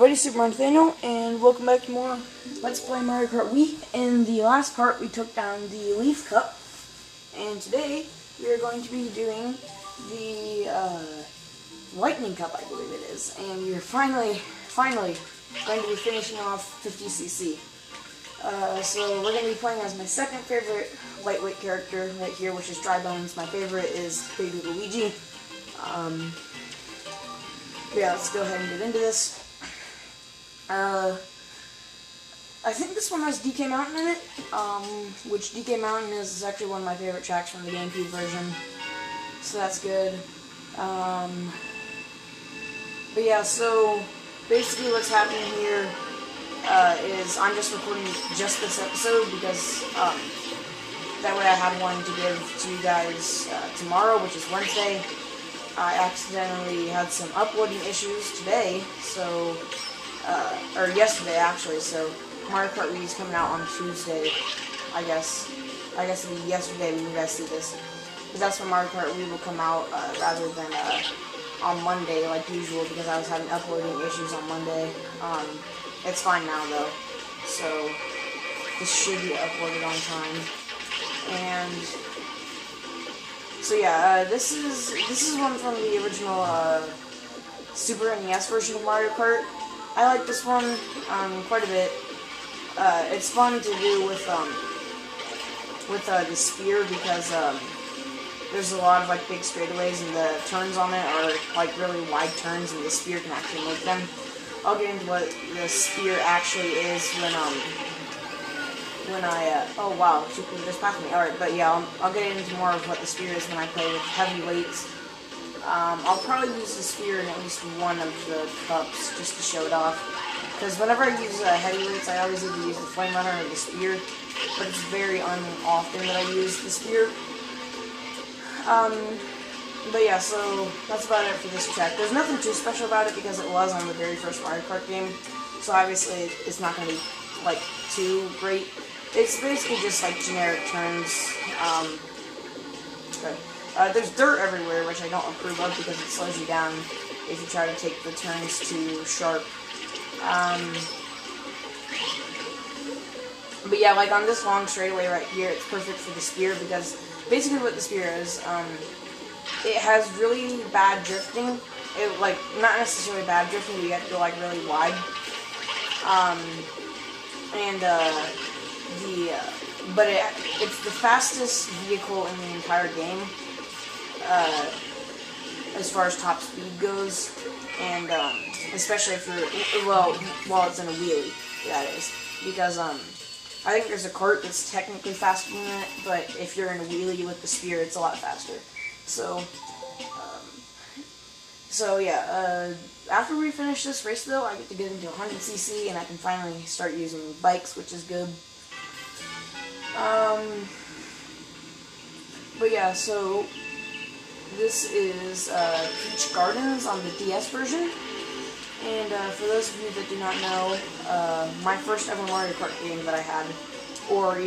everybody, Super Nathaniel, and welcome back to more Let's Play Mario Kart Wii. In the last part, we took down the Leaf Cup, and today we are going to be doing the Lightning Cup, I believe it is, and we are finally going to be finishing off 50cc. So we're going to be playing as my second favorite lightweight character right here, which is Dry Bones. My favorite is Baby Luigi. Yeah, let's go ahead and get into this. I think this one has DK Mountain in it, which DK Mountain is actually one of my favorite tracks from the GameCube version, so that's good. But yeah, so basically what's happening here is I'm just recording just this episode because that way I have one to give to you guys tomorrow, which is Wednesday. I accidentally had some uploading issues today, so, or yesterday actually, so Mario Kart Wii is coming out on Tuesday, I guess it'll be yesterday when you guys see this, because that's when Mario Kart Wii will come out, rather than, on Monday like usual, because I was having uploading issues on Monday. It's fine now though, so this should be uploaded on time, and so yeah, this is one from the original Super NES version of Mario Kart. I like this one quite a bit. It's fun to do with the spear because there's a lot of like big straightaways and the turns on it are like really wide turns and the spear can actually make them. I'll get into what the spear actually is when I, oh wow, she just passed me. Alright, but yeah, I'll get into more of what the spear is when I play with heavy weights. I'll probably use the spear in at least one of the cups just to show it off. Because whenever I use heavy weights, I always either use the Flame Runner or the spear. But it's very often that I use the spear. But yeah, so that's about it for this track. There's nothing too special about it because it was on the very first Mario Kart game. So obviously it's not going to be like too great. It's basically just like generic turns. There's dirt everywhere, which I don't approve of because it slows you down if you try to take the turns too sharp. But yeah, like on this long straightaway right here, it's perfect for the spear because basically what the spear is, it has really bad drifting. It, like, not necessarily bad drifting, but you have to go like really wide. But it's the fastest vehicle in the entire game, as far as top speed goes, and especially if you're, well, while it's in a wheelie, that is, because I think there's a kart that's technically faster than it, but if you're in a wheelie with the spear, it's a lot faster. So yeah, after we finish this race though, I get to get into 100cc and I can finally start using bikes, which is good. But yeah, so this is Peach Gardens on the DS version, and for those of you that do not know, my first ever Mario Kart game that I had, or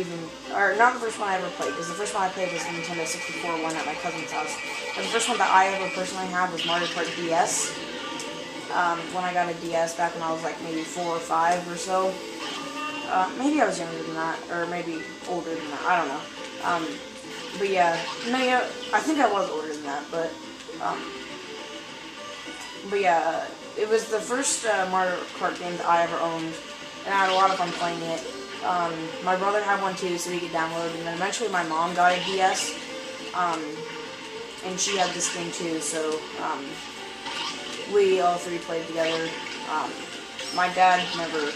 not the first one I ever played, because the first one I played was the Nintendo 64 one at my cousin's house, but the first one that I ever personally had was Mario Kart DS, when I got a DS back when I was like maybe 4 or 5 or so. Maybe I was younger than that, or maybe older than that, I don't know. But yeah, no, yeah, I think I was older than that, but yeah, it was the first Mario Kart game that I ever owned, and I had a lot of fun playing it. My brother had one too, so he could download, and then eventually my mom got a DS, and she had this game too, so we all three played together. My dad never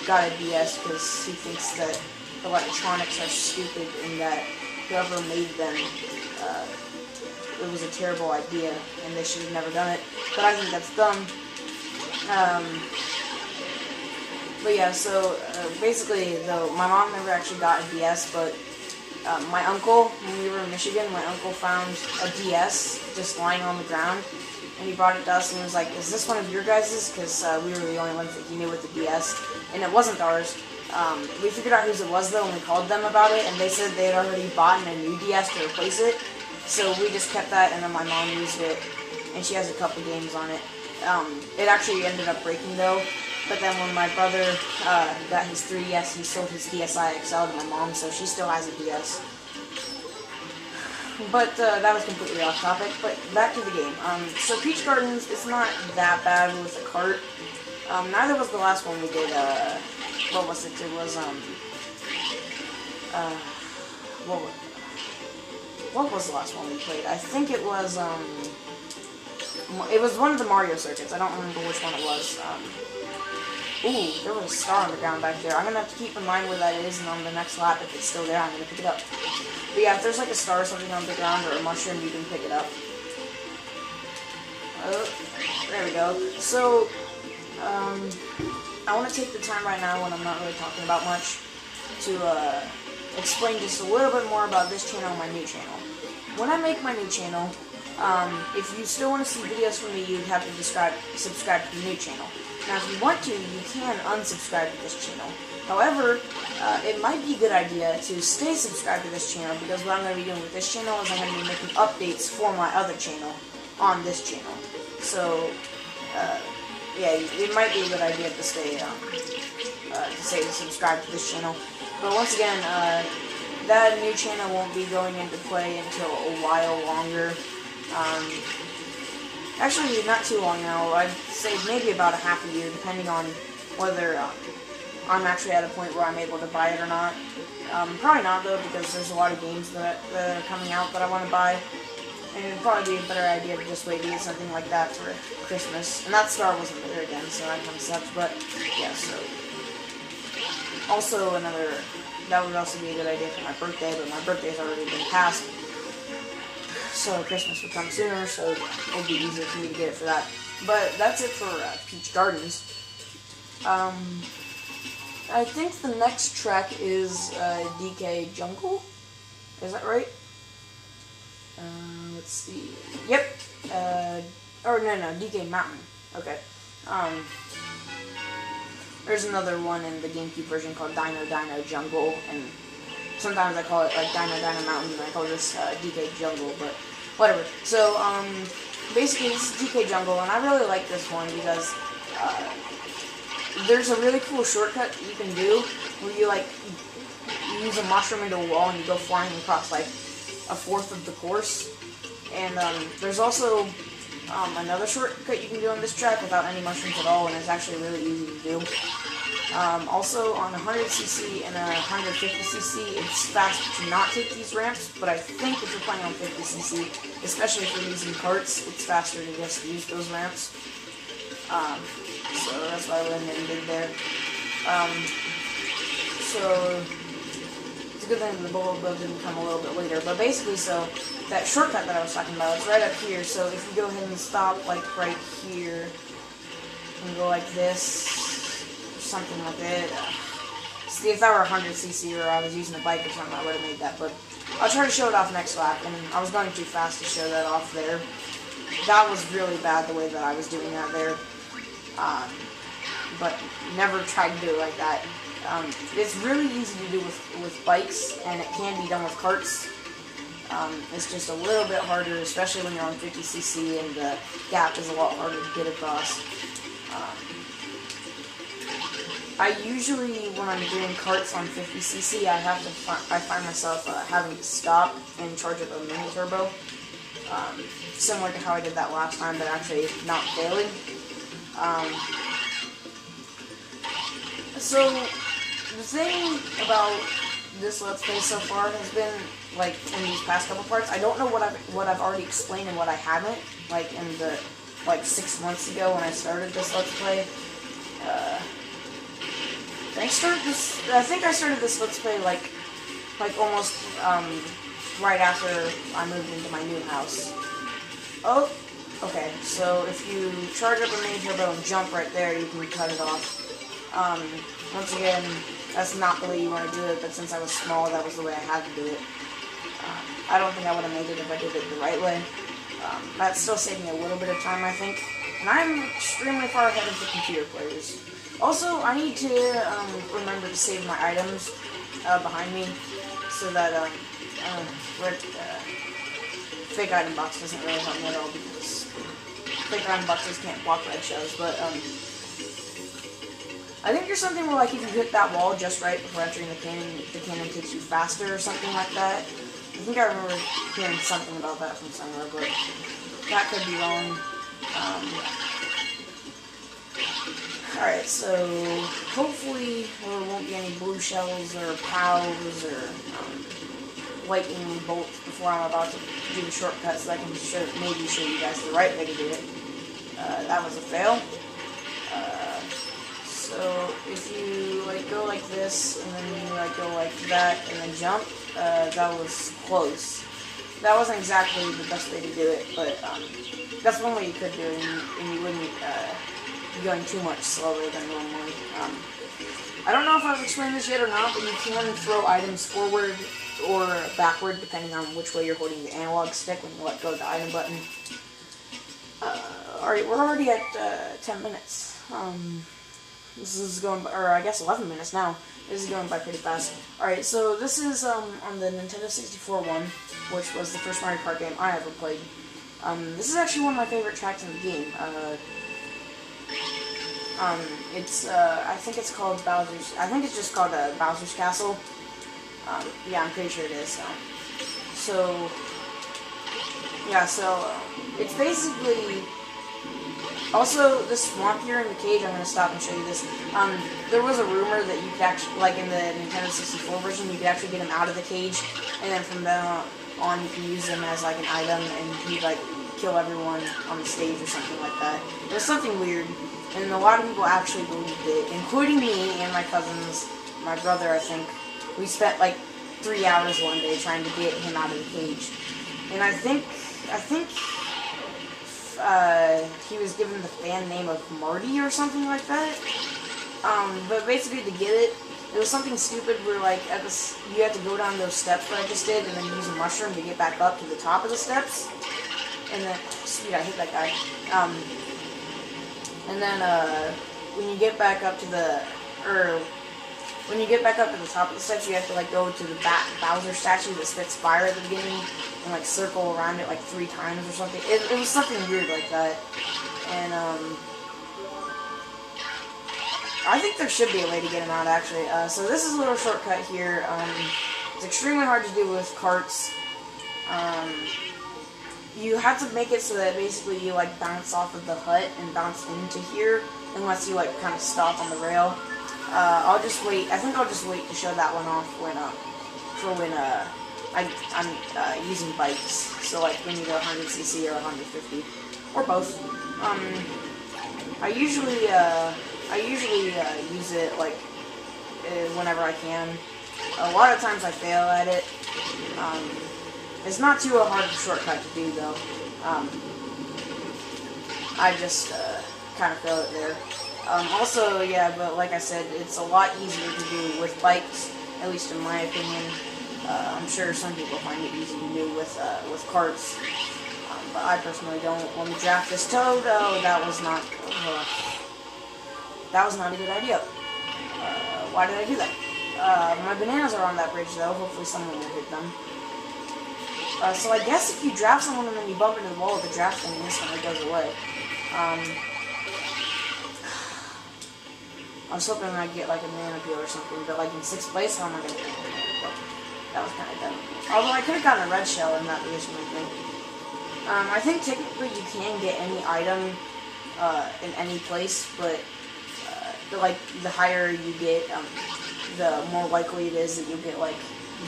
got a DS because he thinks that electronics are stupid and that whoever made them, it was a terrible idea and they should have never done it. But I think that's dumb. But yeah, so basically, though, my mom never actually got a DS, but my uncle, when we were in Michigan, my uncle found a DS just lying on the ground, and he brought it to us and was like, "Is this one of your guys's?" Because we were the only ones that he knew with the DS, and it wasn't ours. We figured out whose it was though, and we called them about it, and they said they had already bought a new DS to replace it, so we just kept that, and then my mom used it, and she has a couple games on it. It actually ended up breaking though. But then when my brother got his 3DS, he sold his DSi XL to my mom, so she still has a DS. But that was completely off topic. But back to the game. So Peach Gardens is not that bad with a cart. Neither was the last one we did. What was it? It was what was the last one we played? I think it was one of the Mario circuits. I don't remember which one it was. Ooh, there was a star on the ground back there. I'm gonna have to keep in mind where that is, and on the next lap, if it's still there, I'm gonna pick it up. But yeah, if there's like a star or something on the ground or a mushroom, you can pick it up. There we go. So, I want to take the time right now when I'm not really talking about much to explain just a little bit more about this channel and my new channel. When I make my new channel, if you still want to see videos from me, you'd have to subscribe to the new channel. Now, if you want to, you can unsubscribe to this channel. However, it might be a good idea to stay subscribed to this channel, because what I'm going to be doing with this channel is I'm going to be making updates for my other channel on this channel. So, yeah, it might be a good idea to stay subscribed to this channel. But once again, that new channel won't be going into play until a while longer. Actually, not too long now. I'd say maybe about a half a year, depending on whether I'm actually at a point where I'm able to buy it or not. Probably not, though, because there's a lot of games that are coming out that I want to buy. And it would probably be a better idea to just wait to get something like that for Christmas. And that star wasn't there again, so that kind of sucks. But, yeah, so... Also, that would also be a good idea for my birthday, but my birthday's already been passed. So Christmas would come sooner, so it would be easier for me to get it for that. But that's it for Peach Gardens. I think the next track is DK Jungle. Is that right? Let's see. Yep. Or no, DK Mountain. Okay. There's another one in the GameCube version called Dino Jungle, and sometimes I call it like Dino Mountain, and I call this DK Jungle, but whatever. So, basically this is DK Jungle, and I really like this one because there's a really cool shortcut that you can do where you use a mushroom into a wall and you go flying across like a fourth of the course. And there's also another shortcut you can do on this track without any mushrooms at all, and it's actually really easy to do. Also, on 100cc and 150cc, it's faster to not take these ramps, but I think if you're playing on 50cc, especially if you're using carts, it's faster to just use those ramps. So that's why I went ahead and did there. So it's a good thing that the bullet bill didn't come a little bit later, but basically, so that shortcut that I was talking about, it's right up here. So if you go ahead and stop like right here and go like this, something like that. See, if that were 100cc or I was using a bike or something, I would have made that. But I'll try to show it off next lap, and I was going too fast to show that off there. That was really bad the way that I was doing that there. But never tried to do it like that. It's really easy to do with bikes, and it can be done with carts. It's just a little bit harder, especially when you're on 50cc and the gap is a lot harder to get across. I usually, when I'm doing carts on 50cc, I find myself having to stop and charge up a mini turbo. Similar to how I did that last time, but actually not failing. So, the thing about this Let's Play so far has been, like, in these past couple parts, I don't know what I've already explained and what I haven't, like, in the, 6 months ago when I started this Let's Play. I think I started this Let's Play, like almost, right after I moved into my new house. Oh, okay, so if you charge up a mini turbo and jump right there, you can cut it off. Once again, that's not the way you want to do it, but since I was small, that was the way I had to do it. I don't think I would have made it if I did it the right way. That's still saving a little bit of time, I think. And I'm extremely far ahead of the computer players. Also, I need to remember to save my items behind me, so that fake item box doesn't really help me at all, because thick iron boxes can't block red shells, but I think there's something where, like, if you hit that wall just right before entering the cannon takes you faster or something like that. I think I remember hearing something about that from somewhere, but that could be wrong. Alright, so hopefully there won't be any blue shells or POWs or lightning bolts before I'm about to do the shortcut, so I can maybe show you guys the right way to do it. That was a fail. So if you like go like this and then you like go like that and then jump, that was close. That wasn't exactly the best way to do it, but that's one way you could do it, and you wouldn't be going too much slower than normally. I don't know if I've explained this yet or not, but you can throw items forward or backward depending on which way you're holding the analog stick when you let go of the item button. Alright, we're already at 10 minutes. This is going by, or I guess 11 minutes now. This is going by pretty fast. Alright, so this is on the Nintendo 64 one, which was the first Mario Kart game I ever played. This is actually one of my favorite tracks in the game. It's, I think it's called Bowser's, I think it's just called Bowser's Castle. Yeah, I'm pretty sure it is. So, yeah, so, it's basically, also, the swamp here in the cage, I'm going to stop and show you this. There was a rumor that you could actually, like in the Nintendo 64 version, you could actually get him out of the cage, and then from then on you can use him as like an item, and he'd like kill everyone on the stage or something like that. It was something weird, and a lot of people actually believed it, including me and my cousins, my brother, I think. We spent like 3 hours one day trying to get him out of the cage, and I think he was given the fan name of Marty or something like that. But basically to get it, it was something stupid where like you had to go down those steps that I just did and then use a mushroom to get back up to the top of the steps. And then, sweet, I hit that guy. And then when you get back up to the, top of the steps, you have to like go to the Bowser statue that spits fire at the beginning and like circle around it like 3 times or something. It was something weird like that. And I think there should be a way to get him out actually. So this is a little shortcut here. It's extremely hard to do with carts. You have to make it so that basically you like bounce off of the hut and bounce into here, unless you like kind of stop on the rail. I'll just wait. I think I'll just wait to show that one off when I'm using bikes. So like when you go 100cc or 150, or both. I usually use it like whenever I can. A lot of times I fail at it. It's not too hard of a shortcut to do though. I just kind of fail it there. Also, yeah, but like I said, it's a lot easier to do with bikes, at least in my opinion. I'm sure some people find it easy to do with carts, but I personally don't. Let me draft this toad. Oh, that was not a good idea. Why did I do that? My bananas are on that bridge though. Hopefully someone will hit them. So I guess if you draft someone and then you bump into the wall with the draft thing, instantly goes away. I was hoping I'd get like a banana peel or something, but like in 6th place, how am I gonna get a banana peel? That was kind of dumb. Although I could have gotten a red shell in that position, I think. I think technically you can get any item in any place, but the higher you get, the more likely it is that you'll get like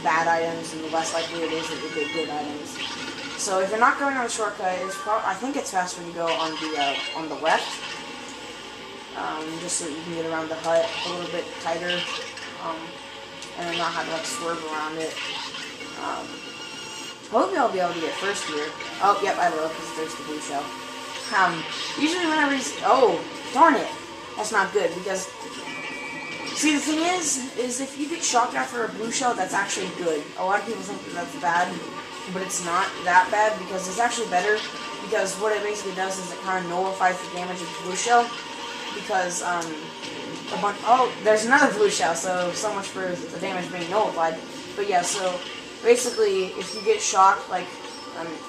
bad items, and the less likely it is that you'll get good items. So if you're not going on a shortcut, I think it's faster to go on the left, just so that you can get around the hut a little bit tighter, and then not have to like swerve around it. Hopefully I'll be able to get first here. Oh, yep, I will, because there's the blue shell. Usually whenever oh, darn it, that's not good, because, see, the thing is if you get shocked after a blue shell, that's actually good. A lot of people think that that's bad, but it's not that bad, because it's actually better, because what it basically does is it kind of nullifies the damage of the blue shell, because, oh, there's another blue shell, so much for the damage being nullified. But yeah, so basically, if you get shocked, like,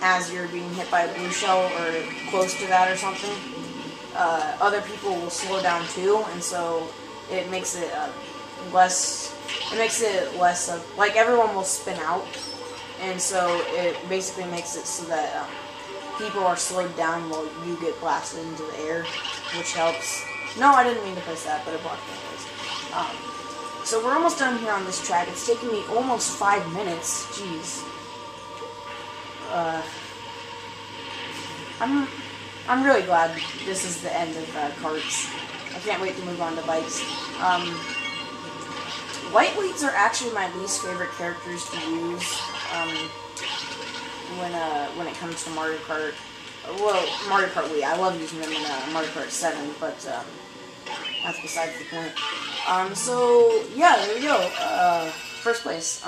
as you're being hit by a blue shell or close to that or something, other people will slow down too, and so it makes it less. It makes it less of like everyone will spin out, and so it basically makes it so that people are slowed down while you get blasted into the air, which helps. No, I didn't mean to press that, but it blocked me anyways. So we're almost done here on this track. It's taken me almost 5 minutes. Jeez. I'm really glad this is the end of karts. I can't wait to move on to bikes. Lightweights are actually my least favorite characters to use when it comes to Mario Kart. Well, Mario Kart Wii. I love using them in Mario Kart 7, but that's besides the point. So yeah, there we go. First place.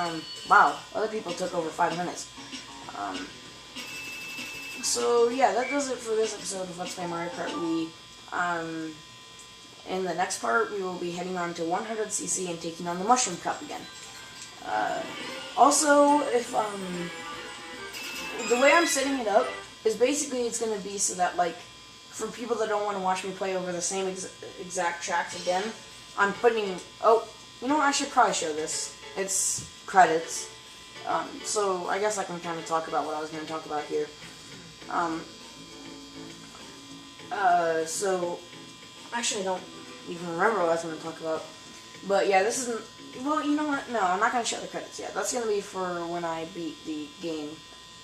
Wow, other people took over 5 minutes. So yeah, that does it for this episode of Let's Play Mario Kart Wii. In the next part, we will be heading on to 100cc and taking on the Mushroom Cup again. Also, if the way I'm setting it up is basically it's going to be so that, like, for people that don't want to watch me play over the same exact tracks again, I'm putting... Oh, you know what? I should probably show this. It's credits. So I guess I can kind of talk about what I was going to talk about here. So actually I don't even remember what I was going to talk about. But yeah, this isn't... Well, you know what? No, I'm not going to show the credits yet. That's going to be for when I beat the game,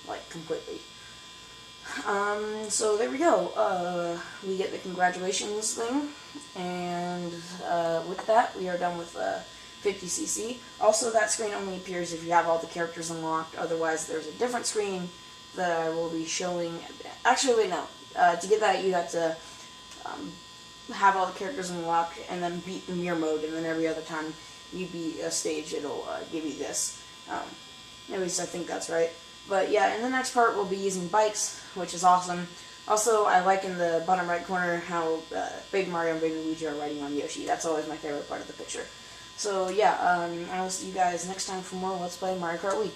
like, completely. So there we go. We get the congratulations thing. And with that, we are done with 50cc. Also, that screen only appears if you have all the characters unlocked. Otherwise, there's a different screen that I will be showing. Actually, wait, no. To get that, you have to have all the characters unlocked and then beat the mirror mode, and then every other time you beat a stage, it'll give you this. At least I think that's right. But yeah, in the next part, we'll be using bikes, which is awesome. Also, I like in the bottom right corner how Big Mario and Big Luigi are riding on Yoshi. That's always my favorite part of the picture. So yeah, I will see you guys next time for more Let's Play Mario Kart Wii.